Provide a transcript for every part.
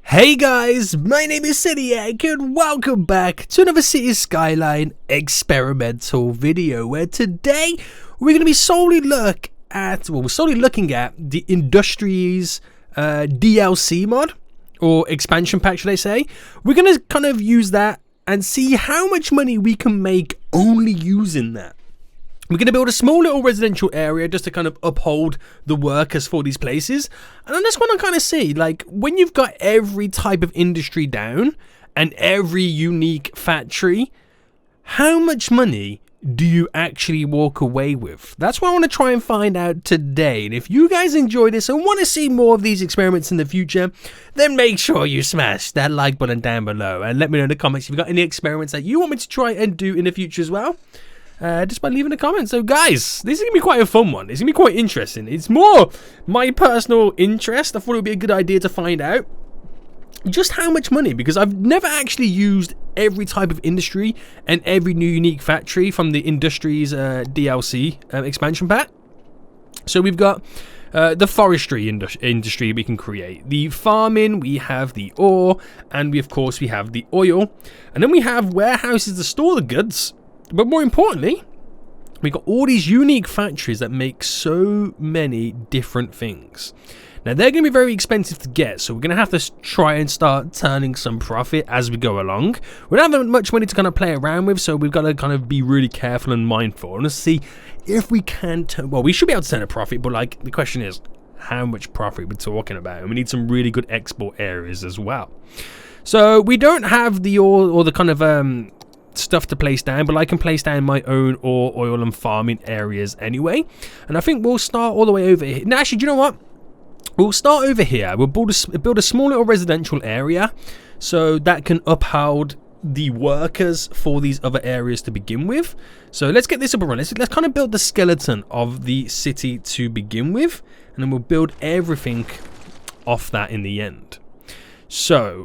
Hey guys, my name is Citiac and welcome back to another City Skyline experimental video where today we're going to be solely looking at the Industries DLC mod or expansion pack, should I say. We're going to kind of use that and see how much money we can make only using that. We're going to build a small little residential area just to kind of uphold the workers for these places. And I just want to kind of see, like, when you've got every type of industry down and every unique factory, how much money do you actually walk away with? That's what I want to try and find out today. And if you guys enjoy this and want to see more of these experiments in the future, then make sure you smash that like button down below. And let me know in the comments if you've got any experiments that you want me to try and do in the future as well. Just by leaving a comment. So guys, this is going to be quite a fun one. It's going to be quite interesting. It's more my personal interest. I thought it would be a good idea to find out just how much money, because I've never actually used every type of industry and every new unique factory from the Industries DLC expansion pack. So we've got the forestry industry we can create, the farming, we have the ore, and we of course have the oil, and then we have warehouses to store the goods. But more importantly, we got all these unique factories that make so many different things. Now, they're going to be very expensive to get, so we're going to have to try and start turning some profit as we go along. We don't have much money to kind of play around with, so we've got to kind of be really careful and mindful and see if we can turn... Well, we should be able to turn a profit, but like the question is, how much profit we're talking about? And we need some really good export areas as well. So we don't have the ore or the kind of... stuff to place down, but I can place down my own ore, oil and farming areas anyway. And I think we'll start all the way over here. Now, actually, do you know what? We'll start over here. We'll build a small little residential area so that can uphold the workers for these other areas to begin with. So let's get this up and running. Let's kind of build the skeleton of the city to begin with, and then we'll build everything off that in the end. So,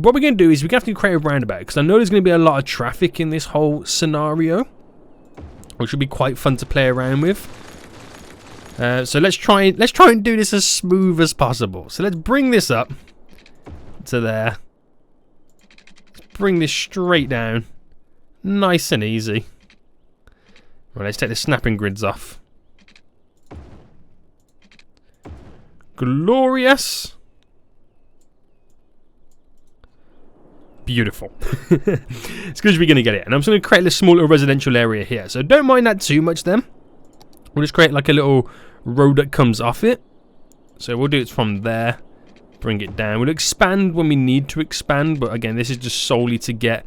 what we're going to do is we're going to have to create a roundabout, because I know there's going to be a lot of traffic in this whole scenario, which will be quite fun to play around with. So let's try and do this as smooth as possible. So let's bring this up to there. Let's bring this straight down, nice and easy. Right, let's take the snapping grids off. Glorious. Beautiful. It's good as we're going to get it. And I'm just going to create a small little residential area here. So don't mind that too much then. We'll just create like a little road that comes off it. So we'll do it from there. Bring it down. We'll expand when we need to expand. But again, this is just solely to get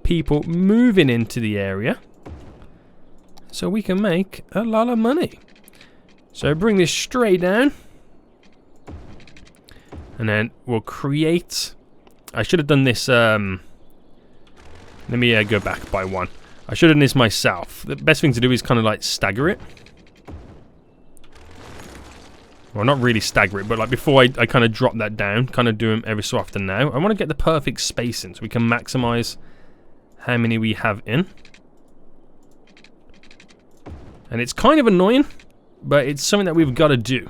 people moving into the area, so we can make a lot of money. So bring this straight down. And then we'll create... I should have done this, let me go back by one. I should have done this myself. The best thing to do is kind of like stagger it. Well, not really stagger it, but like before I kind of drop that down, kind of do them every so often now. I want to get the perfect spacing so we can maximize how many we have in. And it's kind of annoying, but it's something that we've got to do.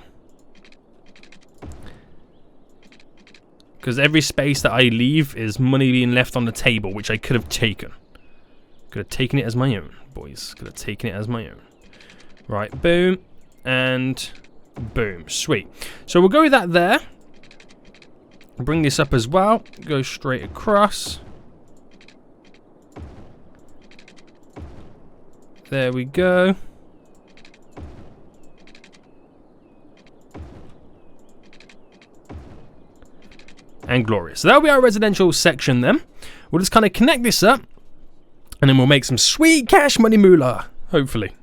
Because every space that I leave is money being left on the table, which I could have taken. Could have taken it as my own, boys. Could have taken it as my own. Right, boom. And boom. Sweet. So we'll go with that there. Bring this up as well. Go straight across. There we go. And glorious. So that'll be our residential section then. We'll just kind of connect this up, and then we'll make some sweet cash money moolah, hopefully.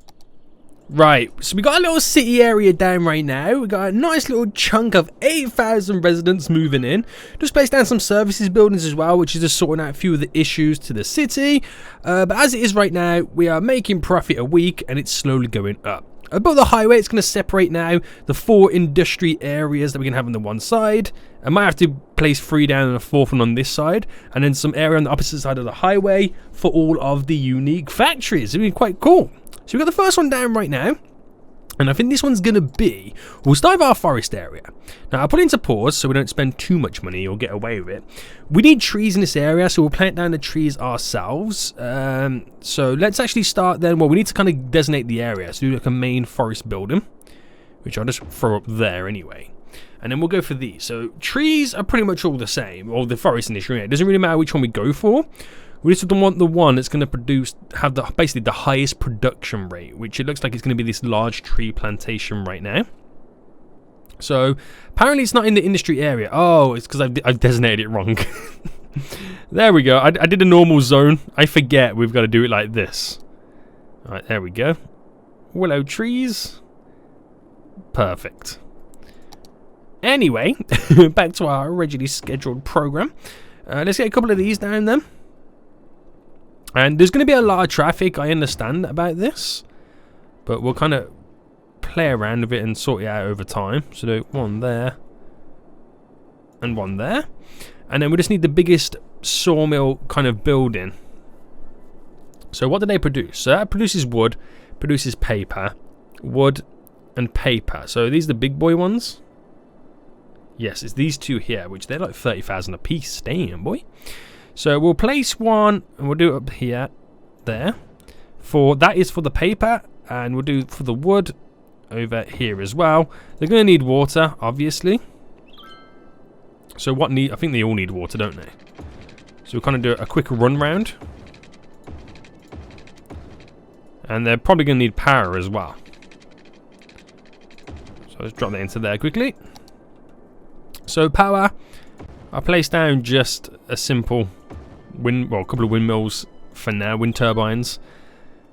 Right, so we got a little city area down right now. We got a nice little chunk of 8,000 residents moving in. Just placed down some services buildings as well, which is just sorting out a few of the issues to the city. But as it is right now, we are making profit a week, and it's slowly going up. Above the highway, it's going to separate now the 4 industry areas that we can have on the one side. I might have to place 3 down and a 4th one on this side, and then some area on the opposite side of the highway for all of the unique factories. It's going to be quite cool. So we've got the first one down right now. And I think this one's going to be, we'll start with our forest area. Now, I'll put it into pause so we don't spend too much money or get away with it. We need trees in this area, so we'll plant down the trees ourselves. So let's actually start then. Well, we need to kind of designate the area. So do like a main forest building, which I'll just throw up there anyway. And then we'll go for these. So trees are pretty much all the same, or the forest in this area. It doesn't really matter which one we go for. We just want the one that's going to have basically the highest production rate, which it looks like it's going to be this large tree plantation right now. So apparently it's not in the industry area. Oh, it's because I've designated it wrong. There we go. I did a normal zone. I forget we've got to do it like this. All right, there we go. Willow trees. Perfect. Anyway, back to our originally scheduled program. Let's get a couple of these down then. And there's going to be a lot of traffic, I understand, about this. But we'll kind of play around with it and sort it out over time. So do one there. And one there. And then we just need the biggest sawmill kind of building. So what do they produce? So that produces wood, produces paper, wood and paper. So these are the big boy ones. Yes, it's these two here, which they're like 30,000 a piece. Damn, boy. So we'll place one, and we'll do it up here, there. That is for the paper, and we'll do for the wood over here as well. They're going to need water, obviously. So I think they all need water, don't they? So we'll kind of do a quick run round. And they're probably going to need power as well. So let's drop that into there quickly. So power, I placed down just a simple a couple of windmills for now, wind turbines.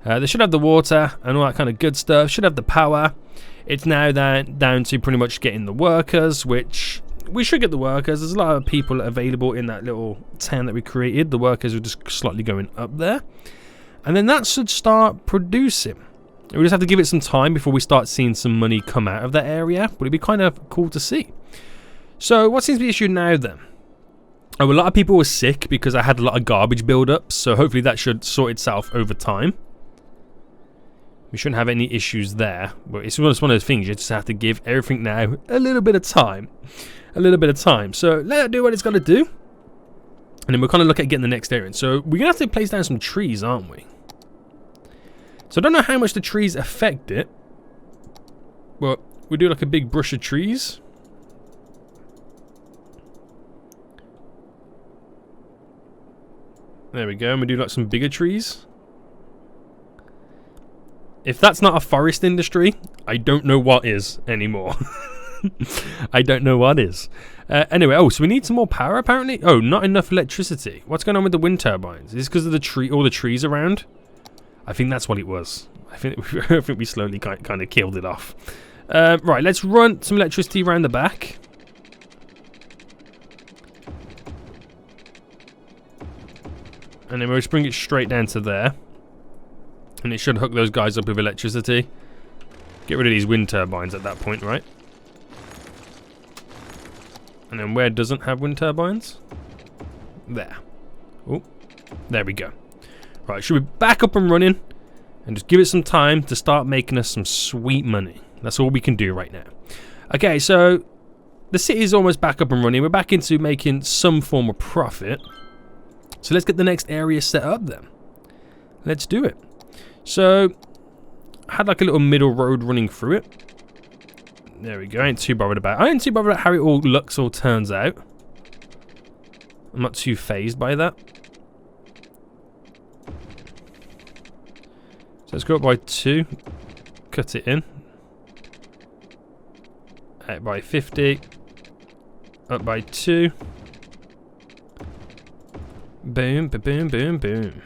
They should have the water and all that kind of good stuff. Should have the power. It's now down to pretty much getting the workers, which we should get the workers. There's a lot of people available in that little town that we created. The workers are just slightly going up there. And then that should start producing. We just have to give it some time before we start seeing some money come out of that area. But it'd be kind of cool to see. So what seems to be the issue now then? Oh, a lot of people were sick because I had a lot of garbage build-ups, so hopefully that should sort itself over time. We shouldn't have any issues there, but it's just one of those things, you just have to give everything now a little bit of time. A little bit of time. So let it do what it's got to do, and then we'll kind of look at getting the next area. So we're going to have to place down some trees, aren't we? So I don't know how much the trees affect it, but we do like a big brush of trees. There we go, and we do like some bigger trees. If that's not a forest industry, I don't know what is anymore. I don't know what is. Anyway, so we need some more power apparently. Oh, not enough electricity. What's going on with the wind turbines? Is this because of all the trees around? I think that's what it was. I think we slowly kind of killed it off. Right, let's run some electricity around the back. And then we'll just bring it straight down to there. And it should hook those guys up with electricity. Get rid of these wind turbines at that point, right? And then where doesn't have wind turbines? There. Oh, there we go. Right, should be back up and running. And just give it some time to start making us some sweet money. That's all we can do right now. Okay, so the city is almost back up and running. We're back into making some form of profit. So let's get the next area set up then. Let's do it. So I had like a little middle road running through it. There we go. I ain't too bothered about how it all looks or turns out. I'm not too phased by that. So let's go up by 2. Cut it in. Out by 50. Up by 2. Boom, boom, boom, boom.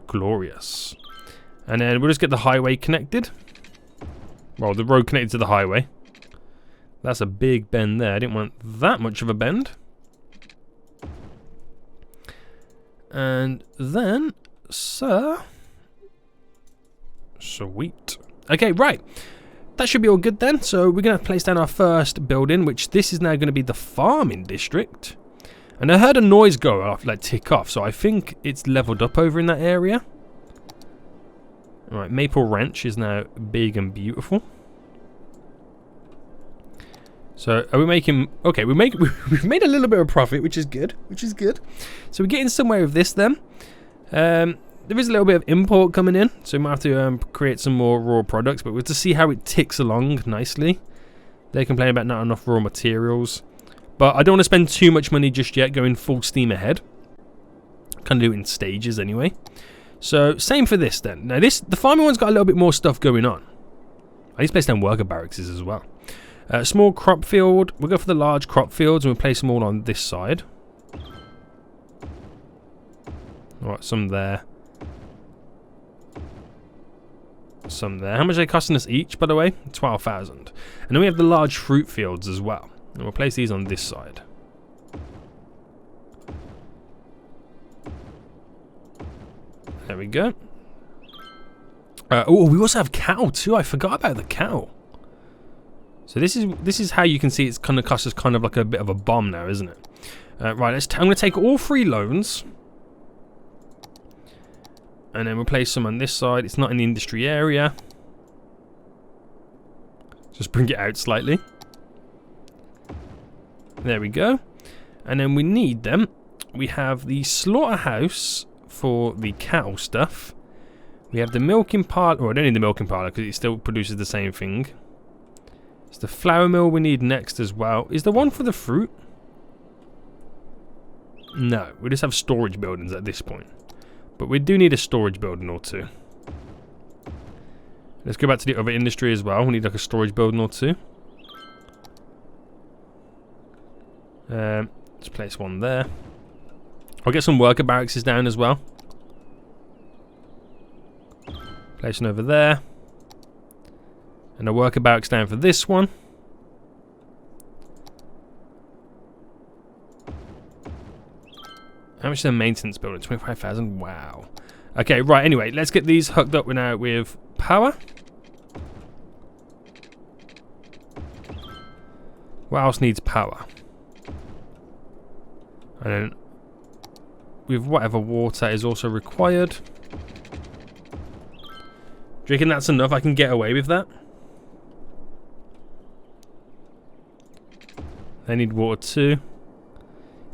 Glorious. And then we'll just get the highway connected. Well, the road connected to the highway. That's a big bend there. I didn't want that much of a bend. And then, sir. Sweet. Okay, right. That should be all good then. So we're going to place down our first building, which this is now going to be the farming district. And I heard a noise go off, like tick off, so I think it's leveled up over in that area. Alright, Maple Ranch is now big and beautiful. So, are we making... Okay, we've made a little bit of profit, which is good. So, we're getting somewhere with this then. There is a little bit of import coming in, so we might have to create some more raw products, but we're to see how it ticks along nicely. They complain about not enough raw materials. But I don't want to spend too much money just yet, going full steam ahead. Kind of do it in stages anyway. So, same for this then. Now, the farming one's got a little bit more stuff going on. I need to place down worker barracks as well. Small crop field. We'll go for the large crop fields and we'll place them all on this side. Alright, some there. Some there. How much are they costing us each, by the way? 12,000. And then we have the large fruit fields as well. And we'll place these on this side. There we go. Oh, we also have cow too. I forgot about the cow. So this is how you can see it's kind of cost us kind of like a bit of a bomb now, isn't it? Right, I'm going to take all 3 loans. And then we'll place some on this side. It's not in the industry area. Just bring it out slightly. There we go. And then we need them. We have the slaughterhouse for the cow stuff. We have the milking parlour. Oh, I don't need the milking parlour because it still produces the same thing. It's the flour mill we need next as well. Is there one for the fruit? No, we just have storage buildings at this point. But we do need a storage building or two. Let's go back to the other industry as well. We need like a storage building or two. Let's place one there. I'll get some worker barracks down as well. Placing over there. And a worker barracks down for this one. How much is a maintenance building? 25,000? Wow. Okay, right, anyway, let's get these hooked up now with power. What else needs power? And then with whatever water is also required. Do you reckon that's enough? I can get away with that. They need water too.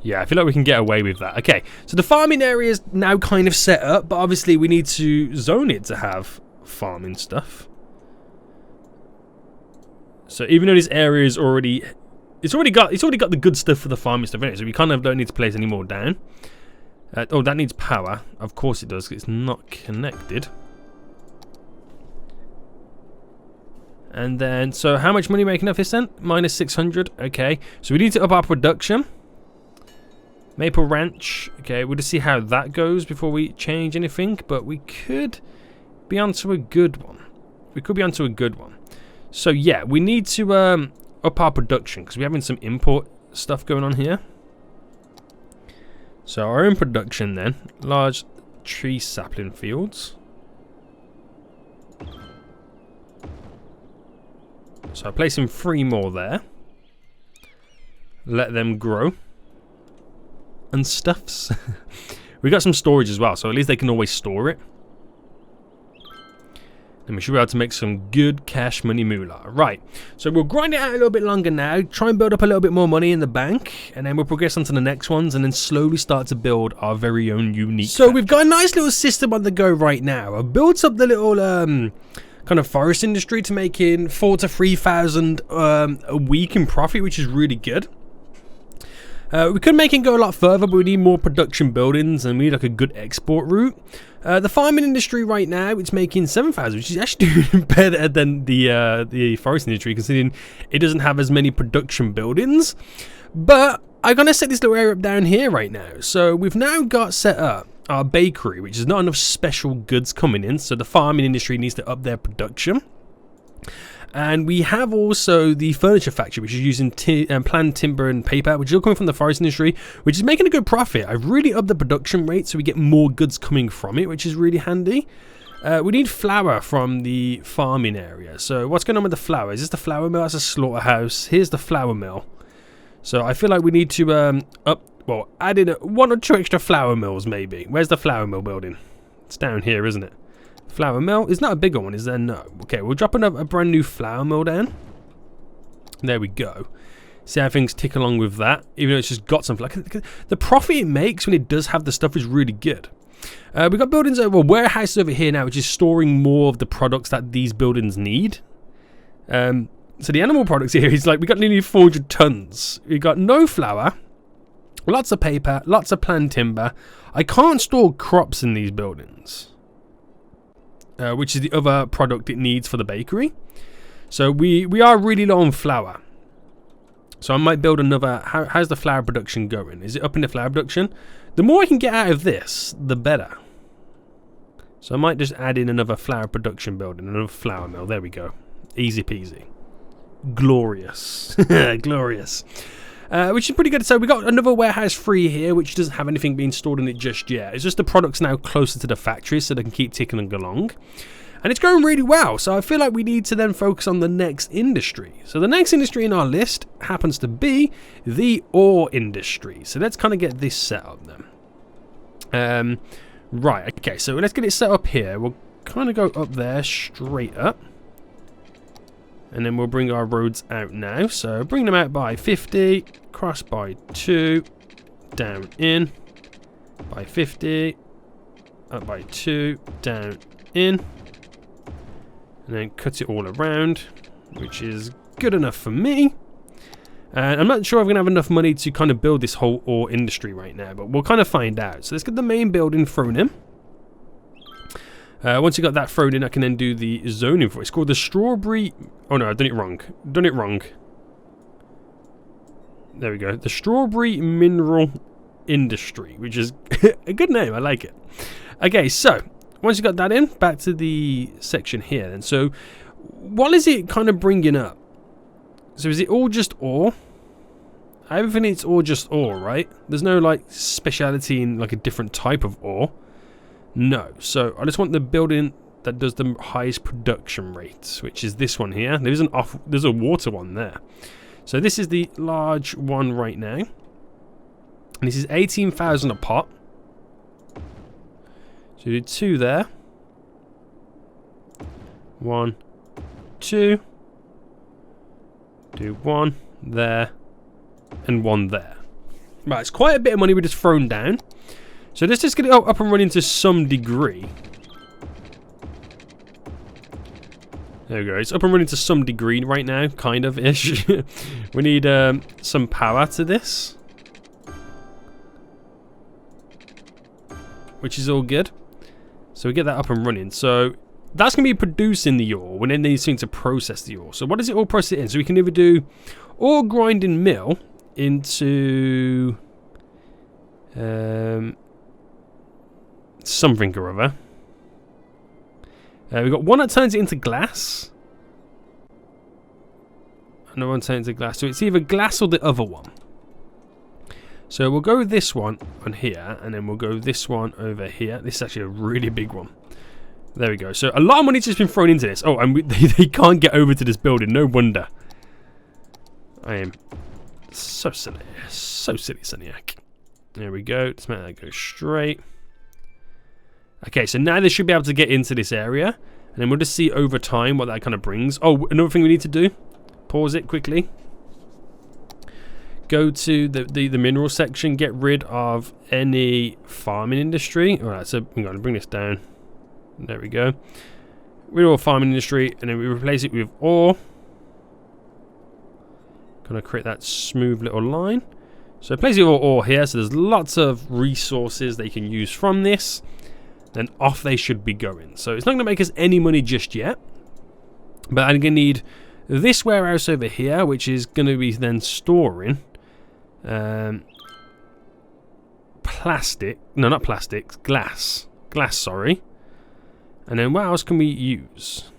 Yeah, I feel like we can get away with that. Okay, so the farming area is now kind of set up, but obviously we need to zone it to have farming stuff. So even though this area is already, it's already got the good stuff for the farming stuff in it, so we kind of don't need to place any more down. Oh, that needs power. Of course it does, 'cause it's not connected. And then, so how much money are we making off this then? Minus 600. Okay, so we need to up our production. Maple Ranch. Okay, we'll just see how that goes before we change anything. But we could be onto a good one. So yeah, we need to up our production because we're having some import stuff going on here. So our own production then. Large tree sapling fields. So I'm placing 3 more there. Let them grow. And stuffs. We got some storage as well, so at least they can always store it. And we should be able to make some good cash money moolah. Right, so we'll grind it out a little bit longer now, try and build up a little bit more money in the bank, and then we'll progress on to the next ones, and then slowly start to build our very own unique factory. We've got a nice little system on the go right now. I've built up the little kind of forest industry to making 4,000 to 3,000 a week in profit, which is really good. We could make it go a lot further, but we need more production buildings and we need like a good export route. The farming industry right now, it's making 7,000, which is actually doing better than the forest industry, considering it doesn't have as many production buildings. But I'm going to set this little area up down here right now. So we've now got set up our bakery, which is not enough special goods coming in, so the farming industry needs to up their production. And we have also the furniture factory, which is using planned timber and paper, which is all coming from the forest industry, which is making a good profit. I've really upped the production rate so we get more goods coming from it, which is really handy. We need flour from the farming area. So what's going on with the flour? Is this the flour mill? That's a slaughterhouse. Here's the flour mill. So I feel like we need to add in 1 or 2 extra flour mills maybe. Where's the flour mill building? It's down here, isn't it? Flour mill. Is that a bigger one? Is there? No. Okay, we'll drop a brand new flour mill down. There we go. See how things tick along with that, even though it's just got something. Like, the profit it makes when it does have the stuff is really good. We've got buildings over, warehouses over here now, which is storing more of the products that these buildings need. So the animal products here is like, we got nearly 400 tons. We got no flour, lots of paper, lots of planned timber. I can't store crops in these buildings, which is the other product it needs for the bakery. So we are really low on flour. So I might build another. How's the flour production going? Is it up in the flour production? The more I can get out of this, the better. So I might just add in another flour production building, another flour mill. There we go. Easy peasy. Glorious. Glorious. Which is pretty good. So we got another warehouse free here, which doesn't have anything being stored in it just yet. It's just the products now closer to the factory so they can keep ticking along. And it's going really well, so I feel like we need to then focus on the next industry. So the next industry in our list happens to be the ore industry. So let's kind of get this set up then. Right, okay, so let's get it set up here. We'll kind of go up there, straight up. And then we'll bring our roads out now. So bring them out by 50, cross by 2, down in, by 50, up by 2, down in. And then cut it all around, which is good enough for me. And I'm not sure I'm going to have enough money to kind of build this whole ore industry right now, but we'll kind of find out. So let's get the main building thrown in. Once you got that thrown in, I can then do the zoning for it. It's called the Strawberry... Oh no, I've done it wrong. Done it wrong. There we go. The Strawberry Mineral Industry, which is a good name. I like it. Okay, so... Once you got that in, back to the section here then. So, what is it kind of bringing up? So, is it all just ore? I have a feeling it's all just ore, right? There's no, like, speciality in, like, a different type of ore. No. So, I just want the building that does the highest production rates, which is this one here. There's a water one there. So, this is the large one right now. And this is 18,000 a pot. So you do 2 there. 1, 2. Do 1 there. And 1 there. Right, it's quite a bit of money we just thrown down. So let's just get it up and running to some degree. There we go. It's up and running to some degree right now, kind of-ish. We need some power to this. Which is all good. So we get that up and running. So that's going to be producing the ore when it needs to process the ore. So what does it all process in? So we can either do ore grinding mill into something or other. We've got one that turns it into glass. Another one turns it into glass. So it's either glass or the other one. So we'll go this one on here, and then we'll go this one over here. This is actually a really big one. There we go. So a lot of money's just been thrown into this. Oh, and they can't get over to this building. No wonder. I am so silly. So silly, Seniac. There we go. Let's make that go straight. Okay, so now they should be able to get into this area. And then we'll just see over time what that kind of brings. Oh, another thing we need to do. Pause it quickly. Go to the mineral section, get rid of any farming industry. Alright, so I'm going to bring this down. There we go. Rid of all farming industry, and then we replace it with ore. Gonna create that smooth little line. So place it with ore here, so there's lots of resources they can use from this. Then off they should be going. So it's not going to make us any money just yet. But I'm going to need this warehouse over here, which is going to be then storing plastic. No, not plastic. Glass. Glass, sorry. And then what else can we use?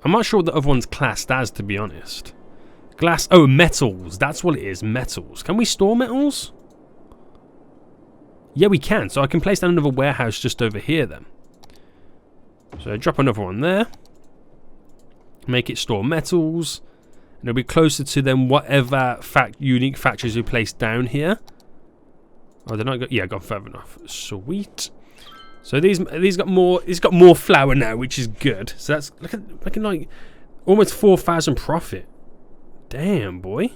I'm not sure what the other one's classed as, to be honest. Glass. Oh, metals. That's what it is. Metals. Can we store metals? Yeah, we can. So I can place down another warehouse just over here then. So drop another one there. Make it store metals. And it'll be closer to then whatever unique factories we place down here. Oh, they're not go yeah, gone further enough. Sweet. So these got more. It's got more flour now, which is good. So that's looking like almost 4,000 profit. Damn, boy.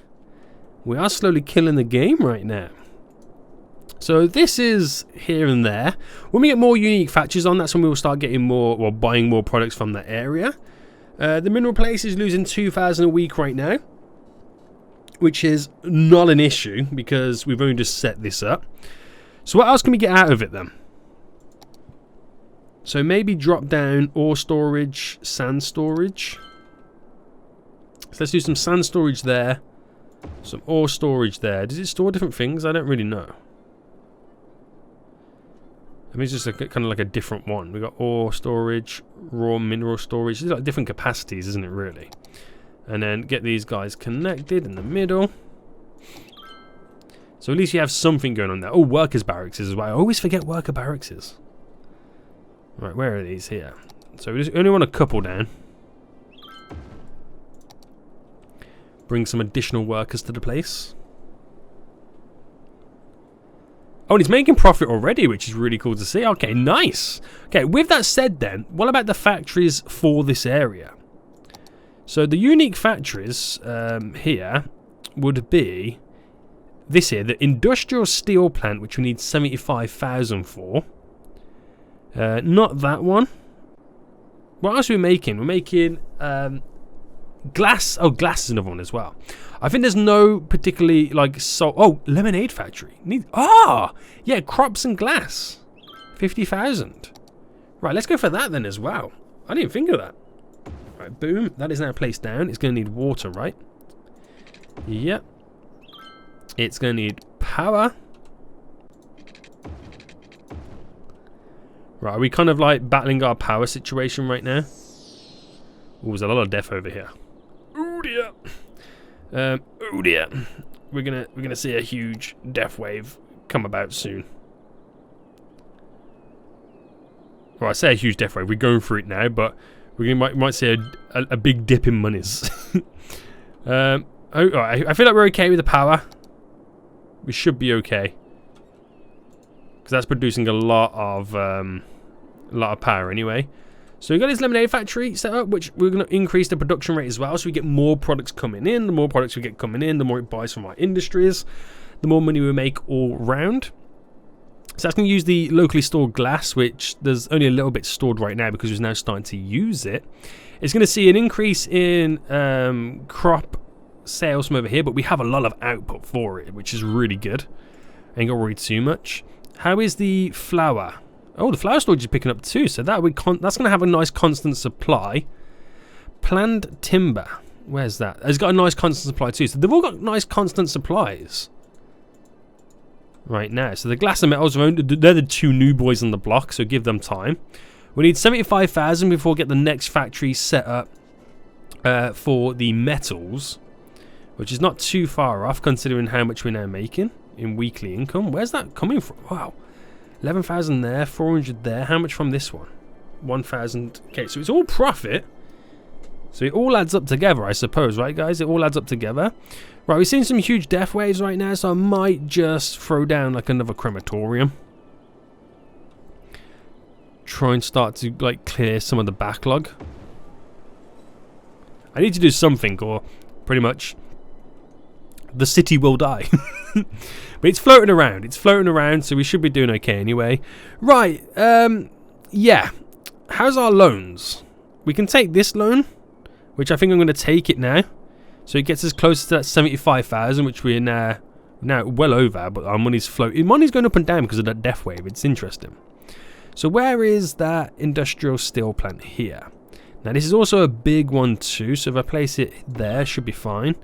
We are slowly killing the game right now. So this is here and there. When we get more unique factories on, that's when we will start getting more, or buying more products from that area. The mineral place is losing 2,000 a week right now, which is not an issue because we've only just set this up. So what else can we get out of it then? So maybe drop down ore storage, sand storage. So let's do some sand storage there, some ore storage there. Does it store different things? I don't really know. I mean, it's just kind of like a different one. We've got ore storage, raw mineral storage. It's like different capacities, isn't it, really? And then get these guys connected in the middle. So at least you have something going on there. Oh, workers' barracks as well. I always forget worker barracks. Right, where are these here? So we just only want a couple down. Bring some additional workers to the place. Oh, and he's making profit already, which is really cool to see. Okay, nice. Okay, with that said then, what about the factories for this area? So the unique factories here would be this here, the industrial steel plant, which we need 75,000 for. Not that one. What else are we making? We're making glass. Oh, glass is another one as well. I think there's no particularly like oh, lemonade factory. Yeah, crops and glass. 50,000. Right, let's go for that then as well. I didn't think of that. Right, boom. That is now placed down. It's going to need water, right? Yep. It's going to need power. Right, are we kind of like battling our power situation right now? Oh, there's a lot of death over here. Oh dear. Oh dear. We're gonna see a huge death wave come about soon. Well, I say a huge death wave. We're going through it now, but we might see a big dip in monies. I feel like we're okay with the power. We should be okay. Because that's producing a lot of power anyway. So we've got this lemonade factory set up, which we're going to increase the production rate as well, so we get more products coming in. The more products we get coming in, the more it buys from our industries, the more money we make all round. So that's going to use the locally stored glass, which there's only a little bit stored right now because we're now starting to use it. It's going to see an increase in crop sales from over here, but we have a lot of output for it, which is really good. Ain't got to worry too much. How is the flour? Oh, the flour storage is picking up too, so that's going to have a nice constant supply. Planned timber. Where's that? It's got a nice constant supply too, so they've all got nice constant supplies right now. So the glass and metals, they're the two new boys on the block, so give them time. We need 75,000 before we get the next factory set up for the metals, which is not too far off considering how much we're now making in weekly income. Where's that coming from? Wow. 11,000 there, 400 there. How much from this one? 1,000. Okay, so it's all profit. So it all adds up together, I suppose, right, guys? It all adds up together. Right, we're seeing some huge death waves right now, so I might just throw down like another crematorium. Try and start to like clear some of the backlog. I need to do something, or pretty much the city will die. But it's floating around. It's floating around, so we should be doing okay anyway. Right, yeah. How's our loans? We can take this loan, which I think I'm going to take it now. So it gets us closer to that 75,000, which we're now well over, but our money's floating. Money's going up and down because of that death wave. It's interesting. So where is that industrial steel plant? Here. Now this is also a big one too, so if I place it there, should be fine.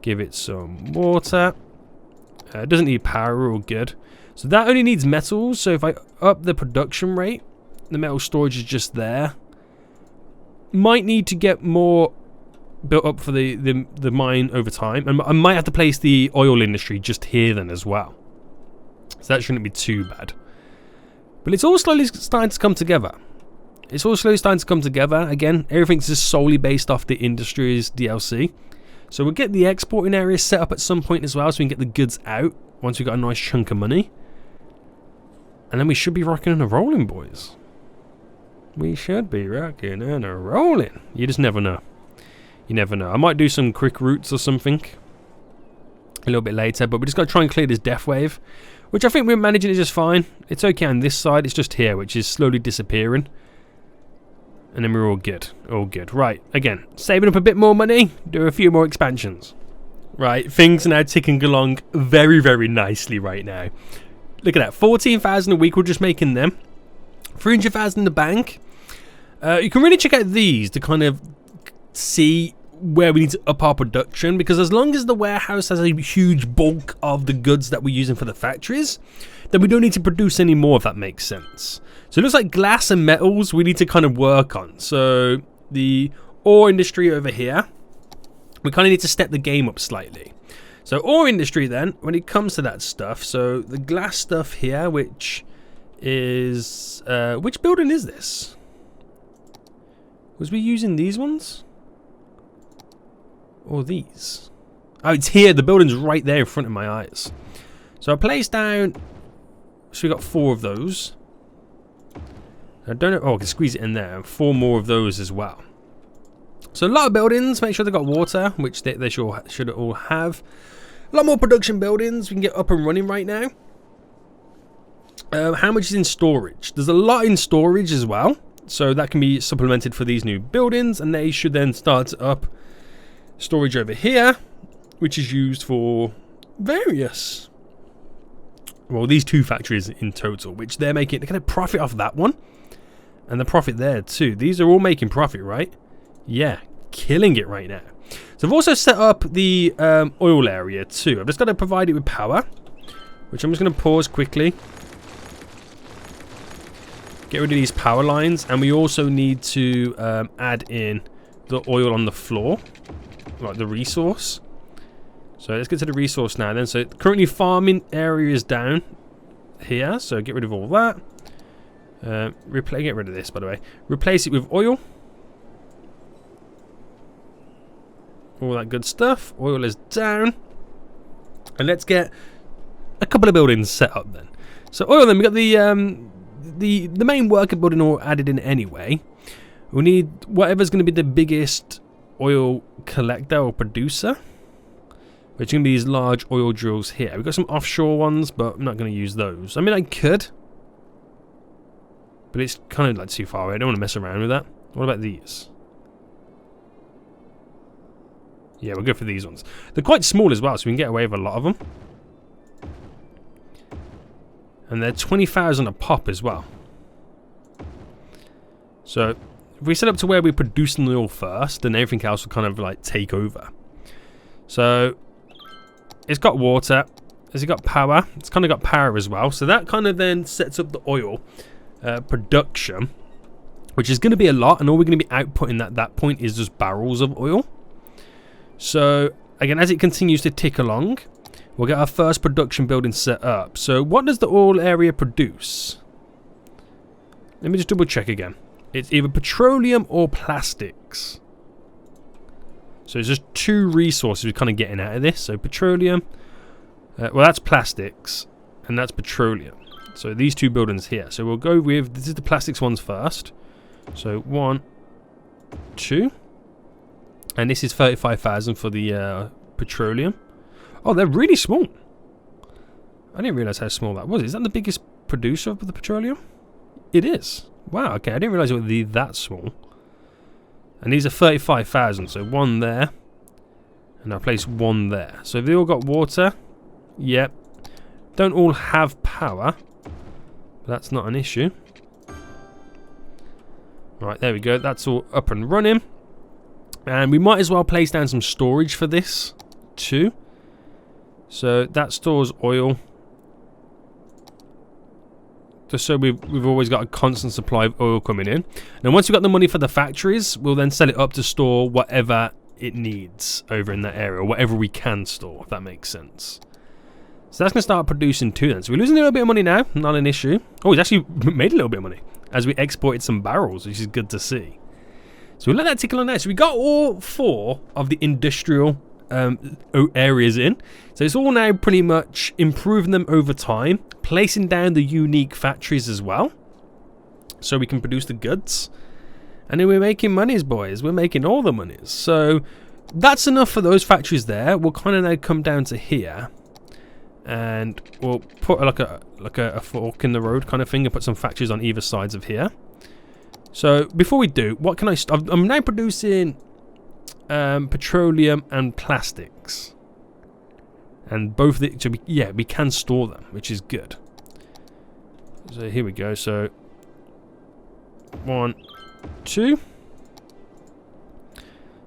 Give it some water. It doesn't need power, we're all good. So that only needs metals, so if I up the production rate, the metal storage is just there. Might need to get more built up for the mine over time, and I might have to place the oil industry just here then as well. So that shouldn't be too bad. But it's all slowly starting to come together. It's all slowly starting to come together. Again, everything's just solely based off the industry's DLC. So we'll get the exporting area set up at some point as well, so we can get the goods out once we've got a nice chunk of money. And then we should be rocking and rolling, boys. We should be rocking and rolling. You just never know. You never know. I might do some quick routes or something a little bit later, but we just got to try and clear this death wave, which I think we're managing it just fine. It's okay on this side. It's just here, which is slowly disappearing. And then we're all good. All good. Right, again, saving up a bit more money, do a few more expansions. Right, things are now ticking along very, very nicely right now. Look at that, 14,000 a week we're just making them. 300,000 in the bank. You can really check out these to kind of see where we need to up our production, because as long as the warehouse has a huge bulk of the goods that we're using for the factories, then we don't need to produce any more, if that makes sense. So it looks like glass and metals we need to kind of work on. So the ore industry over here, we kind of need to step the game up slightly. So ore industry then, when it comes to that stuff, so the glass stuff here, which is, which building is this? Was we using these ones? Or these? Oh, it's here. The building's right there in front of my eyes. So I place down, so we got 4 of those. I don't know, oh, I can squeeze it in there. 4 more of those as well. So a lot of buildings, make sure they've got water, which they should all have. A lot more production buildings we can get up and running right now. How much is in storage? There's a lot in storage as well. So that can be supplemented for these new buildings, and they should then start up storage over here, which is used for various, well, these 2 factories in total, which they're going to profit off that one. And the profit there too. These are all making profit, right? Yeah, killing it right now. So I've also set up the oil area too. I've just got to provide it with power, which I'm just going to pause quickly. Get rid of these power lines, and we also need to add in the oil on the floor, like the resource. So let's get to the resource now then. So currently farming area is down here, so get rid of all that. Get rid of this, by the way. Replace it with oil. All that good stuff. Oil is down. And let's get a couple of buildings set up then. So oil then, we got the main worker building all added in anyway. We need whatever's going to be the biggest oil collector or producer, which are going to be these large oil drills here. We've got some offshore ones, but I'm not going to use those. I mean, I could, but it's kind of like too far away. I don't want to mess around with that. What about these? Yeah, we'll go for these ones. They're quite small as well, so we can get away with a lot of them. And they're 20,000 a pop as well. So if we set up to where we're producing the oil first, then everything else will kind of like take over. So it's got water. Has it got power? It's kind of got power as well. So that kind of then sets up the oil production, which is going to be a lot. And all we're going to be outputting at that point is just barrels of oil. So again, as it continues to tick along, we'll get our first production building set up. So what does the oil area produce? Let me just double check again. It's either petroleum or plastics. So it's just 2 resources we're kind of getting out of this. So petroleum, well, that's plastics, and that's petroleum. So these 2 buildings here. So we'll go with, this is the plastics ones first. So 1, 2. And this is 35,000 for the petroleum. Oh, they're really small. I didn't realize how small that was. Is that the biggest producer of the petroleum? It is. Wow, okay, I didn't realize it would be that small. And these are 35,000, so 1 there. And I'll place 1 there. So they all got water. Yep. Don't all have power. That's not an issue. Right, there we go. That's all up and running. And we might as well place down some storage for this too. So that stores oil. Just so we've always got a constant supply of oil coming in. And once we've got the money for the factories, we'll then set it up to store whatever it needs over in that area, or whatever we can store, if that makes sense. So that's going to start producing too then. So we're losing a little bit of money now, not an issue. Oh, it's actually made a little bit of money as we exported some barrels, which is good to see. So we'll let that tick along there. So we got all 4 of the industrial areas in. So it's all now pretty much improving them over time, placing down the unique factories as well, so we can produce the goods. And then we're making monies, boys. We're making all the monies. So that's enough for those factories there. We'll kind of now come down to here, and we'll put like a fork in the road kind of thing, and put some factories on either sides of here. So before we do, what can I'm now producing petroleum and plastics, and both we can store them, which is good. So here we go. So 1, 2.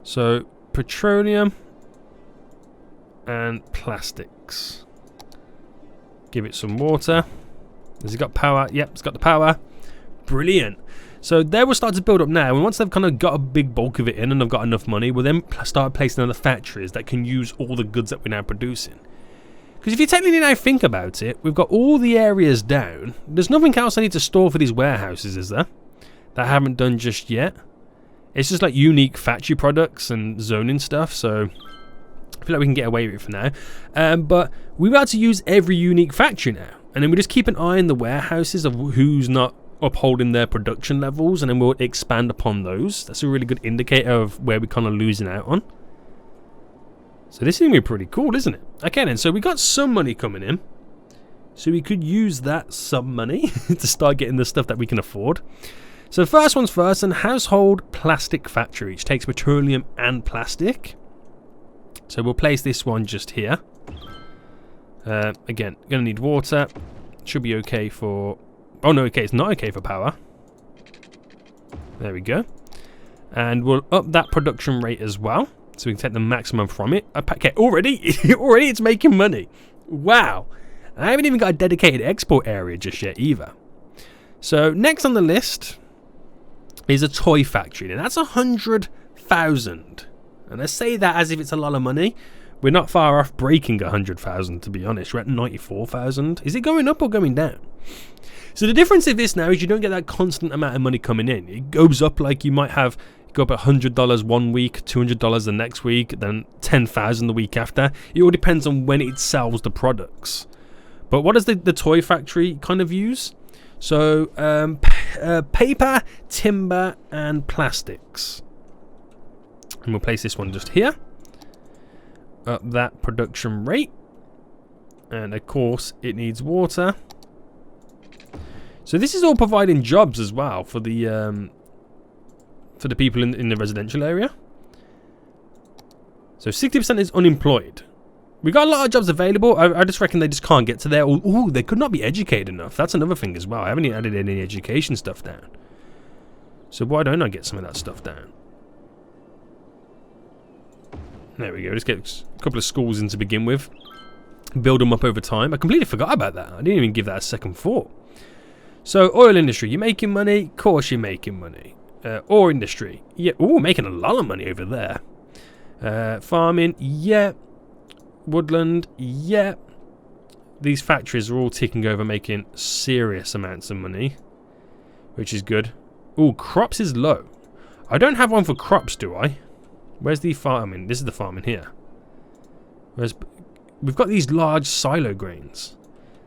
So petroleum and plastics. Give it some water. Has it got power? Yep, it's got the power. Brilliant. So they will start to build up now, and once they've kind of got a big bulk of it in and they've got enough money, we'll then start placing other factories that can use all the goods that we're now producing. Because if you technically now think about it, we've got all the areas down. There's nothing else I need to store for these warehouses, is there? That I haven't done just yet. It's just like unique factory products and zoning stuff, so I feel like we can get away with it for now. But we're about to use every unique factory now, and then we just keep an eye on the warehouses of who's not upholding their production levels, and then we'll expand upon those. That's a really good indicator of where we're kind of losing out on. So this is going to be pretty cool, isn't it? Okay then, so we got some money coming in, so we could use that some money to start getting the stuff that we can afford. So first one's first, and household plastic factory, which takes petroleum and plastic. So we'll place this one just here. Again, gonna need water. Should be okay for... Oh no, okay, it's not okay for power. There we go. And we'll up that production rate as well, so we can take the maximum from it. Okay, already it's making money. Wow. I haven't even got a dedicated export area just yet either. So next on the list is a toy factory, and that's 100,000. And I say that as if it's a lot of money. We're not far off breaking 100,000, to be honest. We're at 94,000. Is it going up or going down? So the difference of this now is you don't get that constant amount of money coming in. It goes up, like you might have go up $100 one week, $200 the next week, then 10,000 the week after. It all depends on when it sells the products. But what does the toy factory kind of use? So paper, timber, and plastics. And we'll place this one just here. Up that production rate. And of course it needs water. So this is all providing jobs as well for the people in the residential area. So 60% is unemployed. We got a lot of jobs available. I just reckon they just can't get to there. Ooh, they could not be educated enough. That's another thing as well. I haven't added any education stuff down. So why don't I get some of that stuff down? There we go. Just get a couple of schools in to begin with. Build them up over time. I completely forgot about that. I didn't even give that a second thought. So oil industry, you're making money. Of course you're making money. Ore industry, yeah. Ooh, making a lot of money over there. Farming, yeah. Woodland, yeah. These factories are all ticking over, making serious amounts of money, which is good. Ooh, crops is low. I don't have one for crops, do I? Where's the farming? This is the farming here. We've got these large silo grains.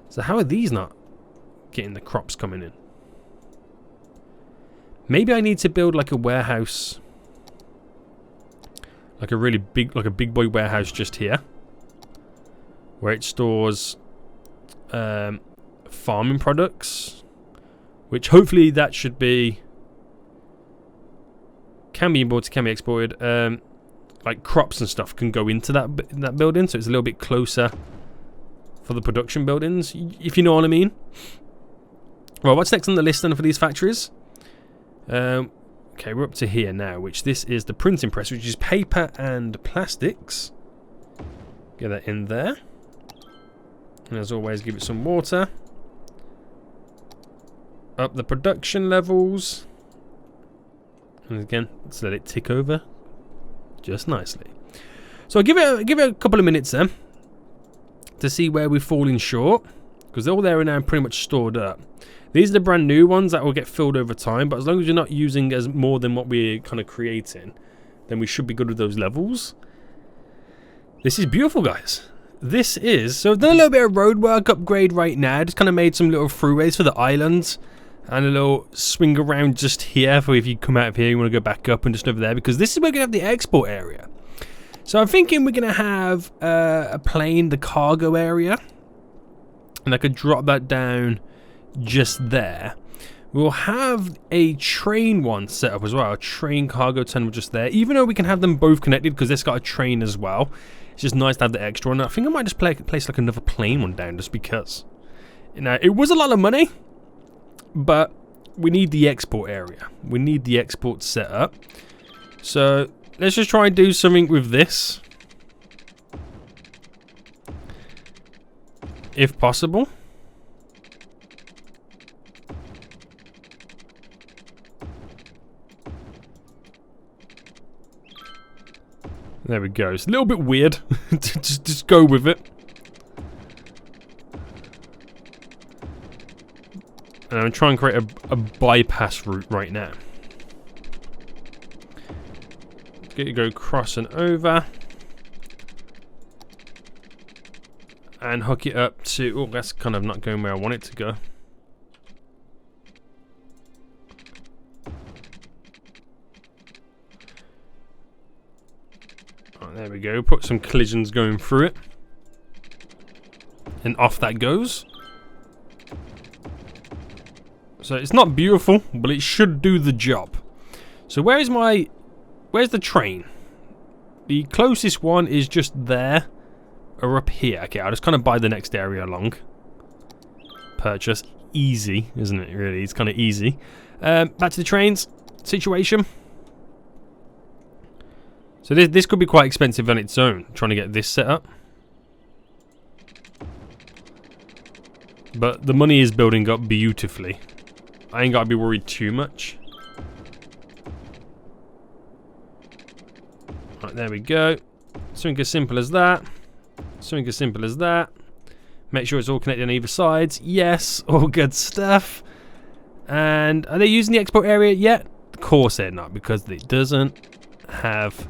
So how are these not getting the crops coming in? Maybe I need to build like a warehouse, like a really big, like a big boy warehouse just here, where it stores farming products, which hopefully that should be, can be imported, can be exported. Like crops and stuff can go into that building, so it's a little bit closer for the production buildings, if you know what I mean. Well, what's next on the list then for these factories? Okay, we're up to here now, which this is the printing press, which is paper and plastics. Get that in there. And as always, give it some water. Up the production levels. And again, let's let it tick over just nicely. So I'll give it a couple of minutes then to see where we're falling short, because all there are now pretty much stored up. These are the brand new ones that will get filled over time, but as long as you're not using as more than what we're kind of creating, then we should be good with those levels. This is beautiful, guys. This is... So I've done a little bit of roadwork upgrade right now. Just kind of made some little throughways for the islands. And a little swing around just here for if you come out of here, you want to go back up and just over there. Because this is where we're going to have the export area. So I'm thinking we're going to have a plane, the cargo area. And I could drop that down just there. We'll have a train one set up as well. A train cargo terminal just there. Even though we can have them both connected because this got a train as well. It's just nice to have the extra one. I think I might just place like another plane one down just because. Now, it was a lot of money. But we need the export area. We need the export set up. So let's just try and do something with this. If possible. There we go. It's a little bit weird. just go with it. And I'm trying to create a bypass route right now. Get you go cross and over. And hook it up to... Oh, that's kind of not going where I want it to go. Oh, there we go. Put some collisions going through it. And off that goes. So it's not beautiful, but it should do the job. So where's the train? The closest one is just there. Or up here. Okay, I'll just kind of buy the next area along. Purchase. Easy, isn't it, really? It's kind of easy. Back to the trains situation. So this could be quite expensive on its own, trying to get this set up. But the money is building up beautifully. I ain't got to be worried too much. Right, there we go. Something as simple as that. Something as simple as that. Make sure it's all connected on either sides. Yes, all good stuff. And are they using the export area yet? Of course they're not, because it doesn't have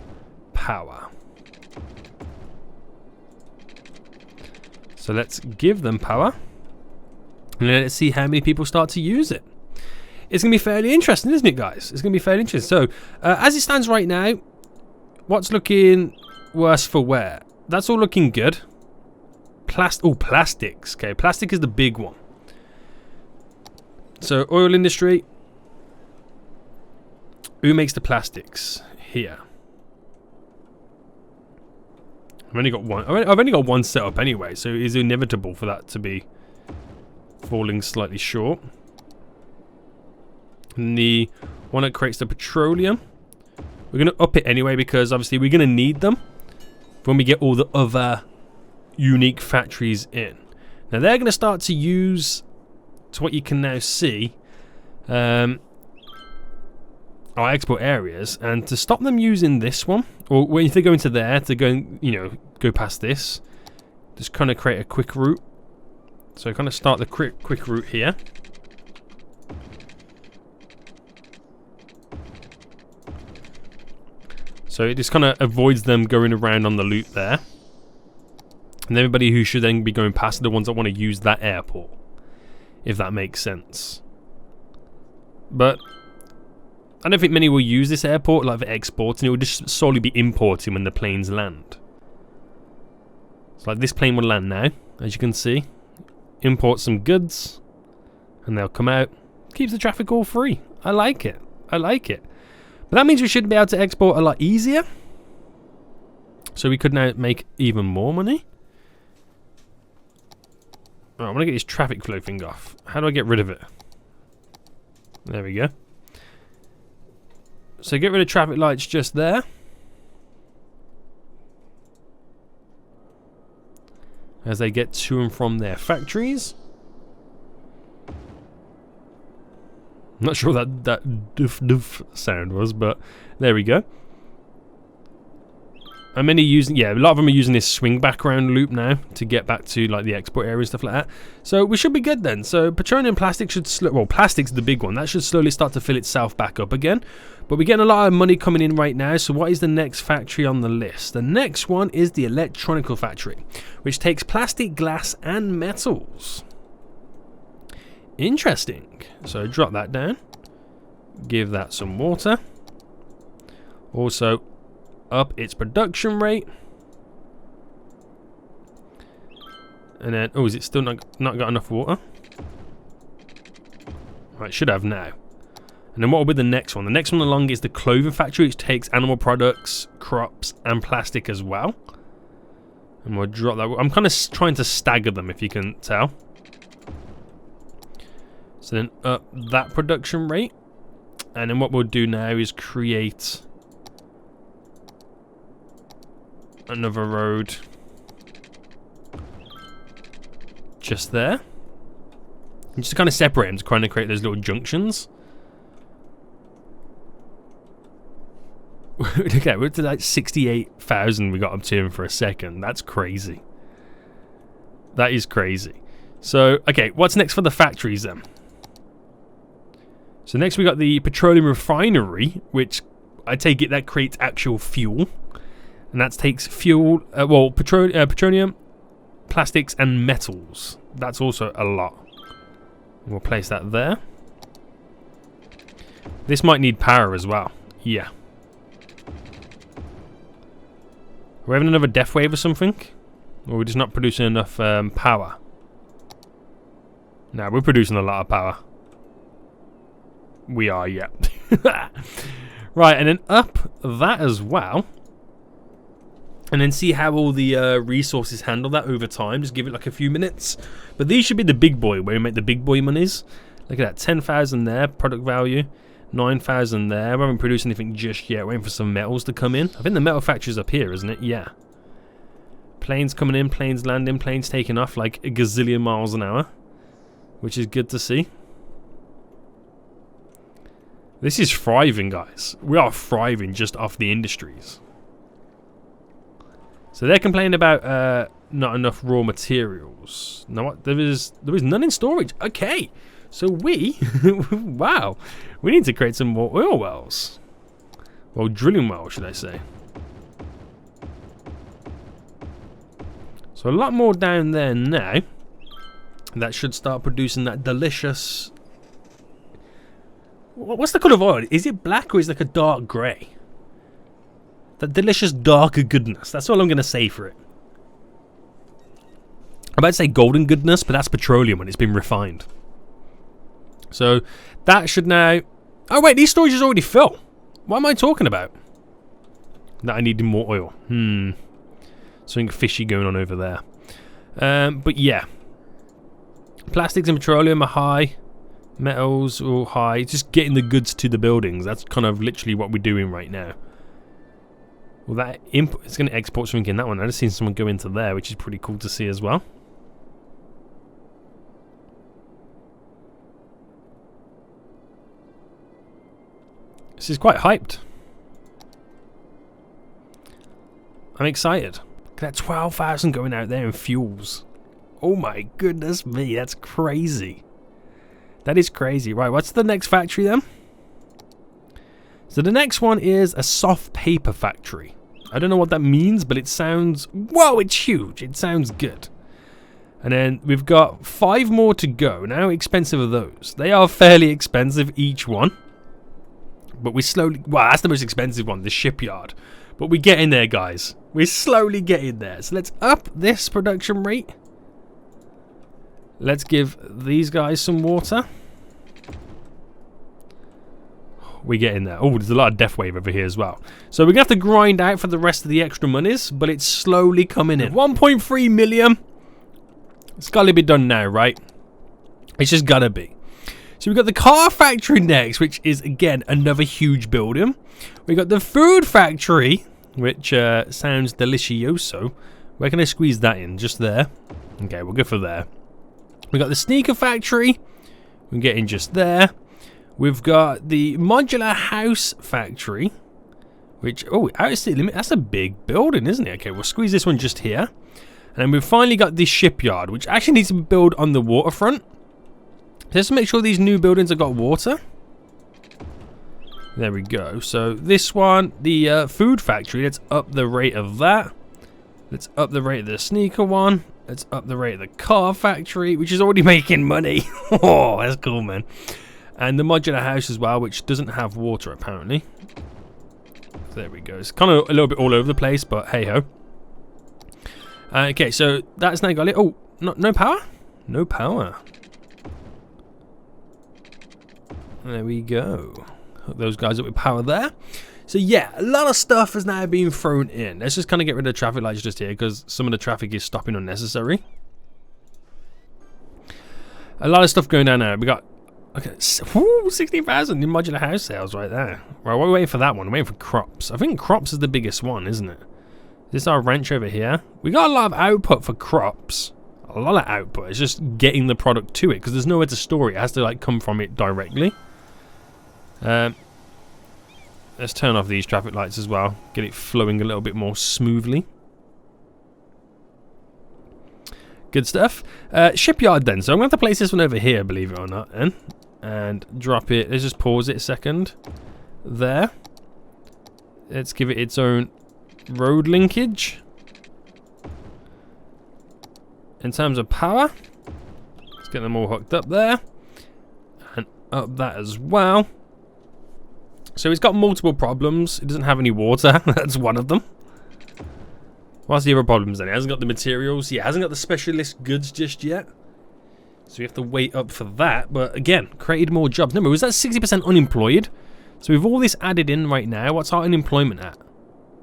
power. So let's give them power. And let's see how many people start to use it. It's going to be fairly interesting, isn't it, guys? It's going to be fairly interesting. So, as it stands right now, what's looking worse for wear? That's all looking good. Plastics. Okay, plastic is the big one. So, oil industry. Who makes the plastics? Here. I've only got one. I've only got one set up anyway, so it's inevitable for that to be falling slightly short. And the one that creates the petroleum, we're going to up it anyway because obviously we're going to need them when we get all the other unique factories in. Now they're going to start to use, to what you can now see, our export areas, and to stop them using this one, or when they go into there to go, go past this, just kind of create a quick route. So kind of start the quick route here. So it just kind of avoids them going around on the loop there. And everybody who should then be going past are the ones that want to use that airport. If that makes sense. But I don't think many will use this airport like for exporting. It will just solely be importing when the planes land. So like this plane will land now, as you can see. Import some goods. And they'll come out. Keeps the traffic all free. I like it. I like it. But that means we should be able to export a lot easier. So we could now make even more money. Oh, I want to get this traffic flow thing off. How do I get rid of it? There we go. So get rid of traffic lights just there. As they get to and from their factories. I'm not sure what that doof doof sound was, but there we go. I'm only using, yeah, a lot of them are using this swing back around loop now to get back to like the export area and stuff like that. So we should be good then. So petroleum plastic should, well, plastic's the big one. That should slowly start to fill itself back up again. But we're getting a lot of money coming in right now. So what is the next factory on the list? The next one is the electronical factory, which takes plastic, glass, and metals. Interesting. So drop that down. Give that some water. Also, up its production rate. And then, oh, is it still not got enough water? Right, should have now. And then what will be the next one? The next one along is the clothing factory, which takes animal products, crops, and plastic as well. And we'll drop that. I'm kind of trying to stagger them, if you can tell. So then up that production rate. And then what we'll do now is create another road just there. And just to kind of separate them, to kind of create those little junctions. Okay, we're up to like 68,000 we got up to him for a second. That's crazy. That is crazy. So, okay, what's next for the factories then? So next we got the Petroleum Refinery, which I take it that creates actual fuel. And that takes fuel, well, petroleum, plastics, and metals. That's also a lot. We'll place that there. This might need power as well. Yeah. Are we having another death wave or something? Or are we just not producing enough power? No, we're producing a lot of power. We are, yeah. Right, and then up that as well. And then see how all the resources handle that over time. Just give it like a few minutes. But these should be the big boy, where we make the big boy monies. Look at that, 10,000 there, product value. 9,000 there. We haven't produced anything just yet. Waiting for some metals to come in. I think the metal factory's up here, isn't it? Yeah. Planes coming in, planes landing, planes taking off like a gazillion miles an hour. Which is good to see. This is thriving, guys. We are thriving just off the industries. So they're complaining about not enough raw materials. Now what? There is none in storage. Okay, so we, wow, we need to create some more oil wells. Well, drilling wells, should I say? So a lot more down there now. That should start producing that delicious. What's the colour of oil? Is it black or is it like a dark grey? That delicious darker goodness. That's all I'm going to say for it. I'm about to say golden goodness, but that's petroleum when it's been refined. So that should now... Oh wait, these storages already fill. What am I talking about? That I need more oil. Something fishy going on over there. But yeah. Plastics and petroleum are high. Metals are all high. Just getting the goods to the buildings. That's kind of literally what we're doing right now. Well, that it's going to export something in that one. I just seen someone go into there, which is pretty cool to see as well. This is quite hyped. I'm excited. Look at that 12,000 going out there in fuels. Oh my goodness me, that's crazy. That is crazy. Right, what's the next factory then? So the next one is a soft paper factory. I don't know what that means, but it sounds... Whoa, it's huge. It sounds good. And then we've got 5 more to go. Now, how expensive are those? They are fairly expensive, each one. But we slowly... Well, that's the most expensive one, the Shipyard. But we get in there, guys. We're slowly getting there. So let's up this production rate. Let's give these guys some water. We get in there. Oh, there's a lot of death wave over here as well. So we're going to have to grind out for the rest of the extra monies, but it's slowly coming in. 1.3 million. It's got to be done now, right? It's just got to be. So we've got the car factory next, which is, again, another huge building. We've got the food factory, which sounds delicioso. Where can I squeeze that in? Just there. Okay, we'll go for there. We've got the sneaker factory. We can get in just there. We've got the modular house factory, Which, oh, outer city limit, that's a big building, isn't it? Okay, we'll squeeze this one just here. And then we've finally got this shipyard, which actually needs to be built on the waterfront. Just to make sure these new buildings have got water. There we go. So this one, the food factory, let's up the rate of that. Let's up the rate of the sneaker one. Let's up the rate of the car factory, which is already making money. Oh, that's cool, man. And the modular house as well, which doesn't have water apparently. There we go. It's kind of a little bit all over the place, but hey ho. Okay, so that's now got it. Oh, no power? No power. There we go. Hook those guys up with power there. So yeah, a lot of stuff has now been thrown in. Let's just kind of get rid of the traffic lights just here because some of the traffic is stopping unnecessary. A lot of stuff going down now. We got, okay, 16,000 in modular house sales right there. Right, we're waiting for that one. We're waiting for crops. I think crops is the biggest one, isn't it? This is our ranch over here. We got a lot of output for crops. A lot of output. It's just getting the product to it because there's nowhere to store it. It has to like come from it directly. Let's turn off these traffic lights as well. Get it flowing a little bit more smoothly. Good stuff. Shipyard then. So I'm going to have to place this one over here, believe it or not. And drop it. Let's just pause it a second. There. Let's give it its own road linkage. In terms of power, let's get them all hooked up there. And up that as well. So it's got multiple problems. It doesn't have any water. That's one of them. What's the other problems then? It hasn't got the materials. Yeah, it hasn't got the specialist goods just yet. So we have to wait up for that. But again, created more jobs. Remember, was that 60% unemployed? So with all this added in right now, what's our unemployment at?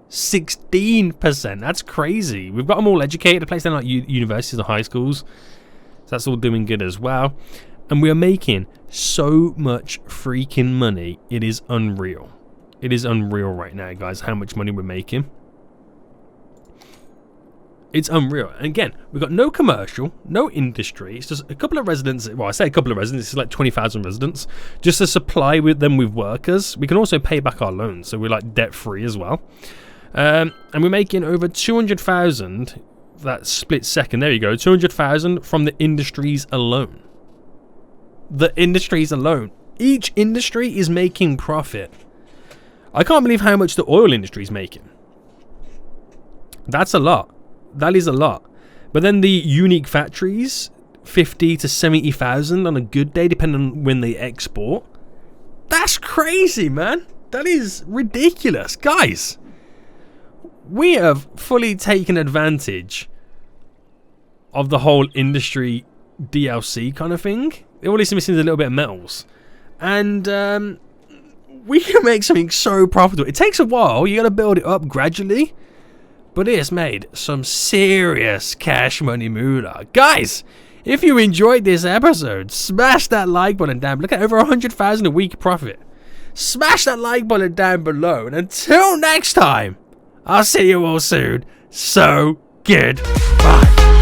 16%. That's crazy. We've got them all educated. A place down like universities or high schools. So that's all doing good as well. And we are making so much freaking money. It is unreal. It is unreal right now, guys, how much money we're making. It's unreal. And again, we've got no commercial, no industry. It's just a couple of residents. Well, I say a couple of residents. It's like 20,000 residents. Just to supply with them with workers. We can also pay back our loans. So we're like debt free as well. And we're making over 200,000. That split second. There you go. 200,000 from the industries alone. The industries alone. Each industry is making profit. I can't believe how much the oil industry is making. That's a lot. That is a lot. But then the unique factories, 50 to 70,000 on a good day, depending on when they export. That's crazy, man. That is ridiculous. Guys, we have fully taken advantage of the whole industry DLC kind of thing. All it's missing is a little bit of metals. And we can make something so profitable. It takes a while. You got to build it up gradually. But it has made some serious cash money moolah. Guys, if you enjoyed this episode, smash that like button down. Look at over 100,000 a week profit. Smash that like button down below. And until next time, I'll see you all soon. So good. Bye.